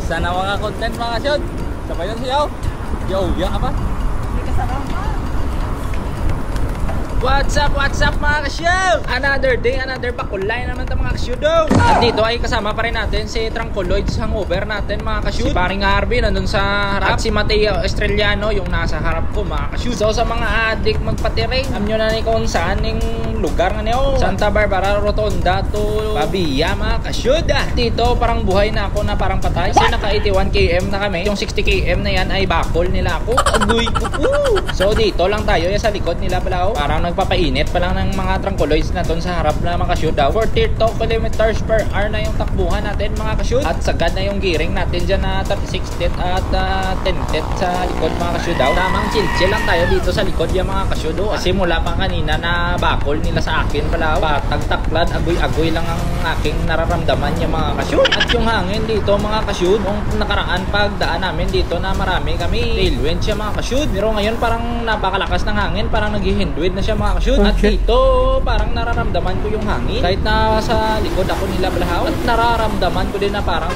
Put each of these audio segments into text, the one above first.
Sana mga content mga kasyod. Sabay yun siyaw. Yo, ya apa? May kasama. What's up mga kasyod? Another day, another pakulay naman ito mga kasyod. At dito ay kasama pa rin natin si Tranquoloids hangover natin mga kasyod. Si paring Harvey nandun sa harap. At si Mateo Estrellano yung nasa harap ko mga kasyod. So sa mga adik magpatiring, alam nyo na ni kung saan yung lugar nga niyo. Santa Barbara, Rotonda to Babia mga kasyod. Dito parang buhay na ako na parang patay. Kasi naka 81 km na kami. Yung 60 km na yan ay bakol nila ako. Agoy ko po. So dito lang tayo sa likod nila pala. Parang nagpapainit pa lang ng mga Tranquoloids na ton sa harap na mga kasyod. 42 kilometers per hour na yung takbuhan natin mga kasyod. At sagad na yung gearing natin dyan na 36 tet at 10 tet sa likod mga kasyod. Tamang chill lang tayo dito sa likod yung mga kasyod. Kasi mula pa kanina na bakol nila sa akin pala. Patag-taklad, agoy-agoy lang ang aking nararamdaman yung mga kasyod. At yung hangin dito mga kasyod, nung nakaraan pagdaan namin dito na marami kami tailwind siya mga kasyod. Pero ngayon parang napakalakas ng hangin, parang naghihindwid na siya mga kasyod. At dito parang nararamdaman ko yung hangin. Kahit na sa likod ako nila balahaw. At nararamdaman ko din na parang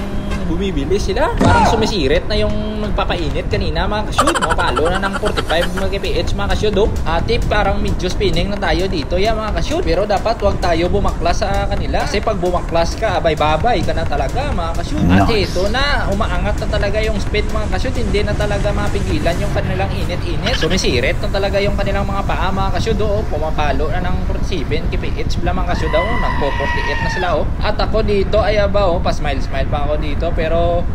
bumibilis sila. Parang sumisirit na yung nagpapainit kanina mga kasyod. Mapalo na ng 45 kph mga kasyod. Ati parang medyo spinning na tayo dito mga kasyod. Pero dapat wag tayo bumaklas sa kanila. Kasi pag bumaklas ka, abay-babay ka na talaga mga kasyod. At ito na, umaangat na talaga yung speed mga kasyod. Hindi na talaga mapigilan yung kanilang init-init. Sumisirit na talaga yung kanilang mga paa mga kasyod. Pumapalo na ng 47 kph mga kasyod. Nagpo-48 na sila. At ako dito ay pa-smile-smile pa ako dito. Pero,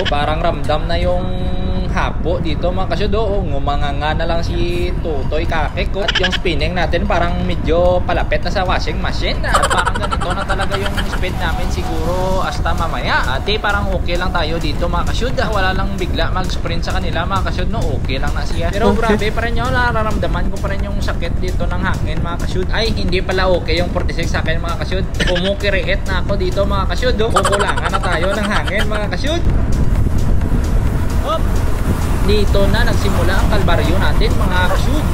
parang ramdam na yung hapo dito mga kasyod. Ngumanganga na lang si Tutoy Kakek. At yung spinning natin parang medyo palapit na sa washing machine. At parang ganito na talaga yung speed namin siguro hasta mamaya. At parang okay lang tayo dito mga kasyod. Wala lang bigla mag-sprint sa kanila mga kasyod. Okay lang na siya. Pero grabe pa rin yun. Nararamdaman ko pa rin yung sakit dito ng hangin mga kasyod. Ay hindi pala okay yung 46 sa akin mga kasyod. Kumukiriit na ako dito mga kasyod. Kukulangan na tayo ng hangin mga kasyod. Dito na nagsimula ang kalbaryo natin mga kasyud.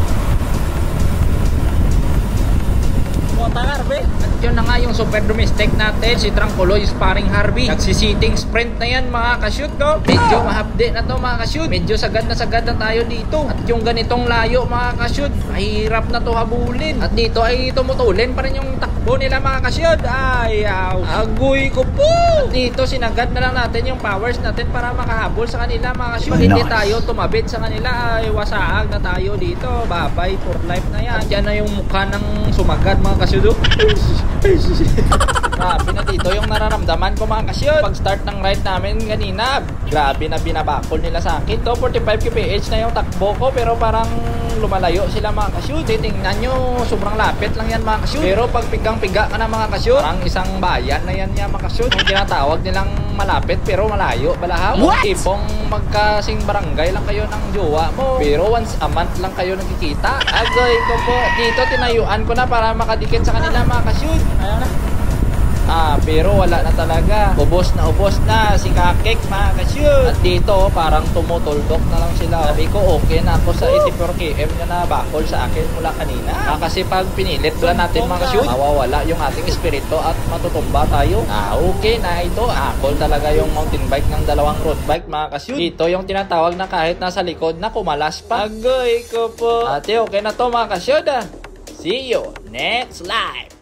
Harvey. At yun na nga yung super domestic natin, si Tranquoloids paring Harvey. Nagsisitting sprint na yan mga kasyud. Medyo mahapde na to mga kasyud. Medyo sagad na tayo dito. At yung ganitong layo mga kasyud, mahirap na to habulin. At dito ay tumutulin pa rin yung takbo nila mga kasyud. Ayaw, agoy ko po. At dito sinagad na lang natin yung powers natin para makahabol sa kanila mga kasyud. Pag hindi tayo tumabit sa kanila ay wasaag na tayo dito. Babay for life na yan. At yan na yung mukha ng sumagad mga kasyud. Grabe na dito yung nararamdaman ko mga kasyod. Pag start ng ride namin kanina, grabe na binabakol nila sa akin. 45 kph na yung takbo ko, pero parang lumalayo sila mga kasyod. Tingnan nyo, sobrang lapit lang yan mga kasyod. Pero pag pigang-piga ka na mga kasyod, parang isang bayan na yan mga kasyod. Yung tinatawag nilang malapit pero malayo balahaw. Tipong magkasing barangay lang kayo ng jowa mo, pero once a month lang kayo nagkikita. Agoy ko po. Dito tinayuan ko na para makadikit sa kanila mga kasyud. Ayaw na. Pero wala na talaga. Ubos na si Kakek mga kasyud. At dito parang tumutuldok na lang sila. Sabi ko okay na ako sa 84 km na bakol sa akin mula kanina. Kasi pag pinilit lang natin mga kasyud, mawawala yung ating espiritu at matutumba tayo. Okay na ito. Akol talaga yung mountain bike ng dalawang road bike mga kasyud. Dito yung tinatawag na kahit nasa likod na kumalas pa. Agoy ko po. Ate okay na to mga kasyud. See you next live.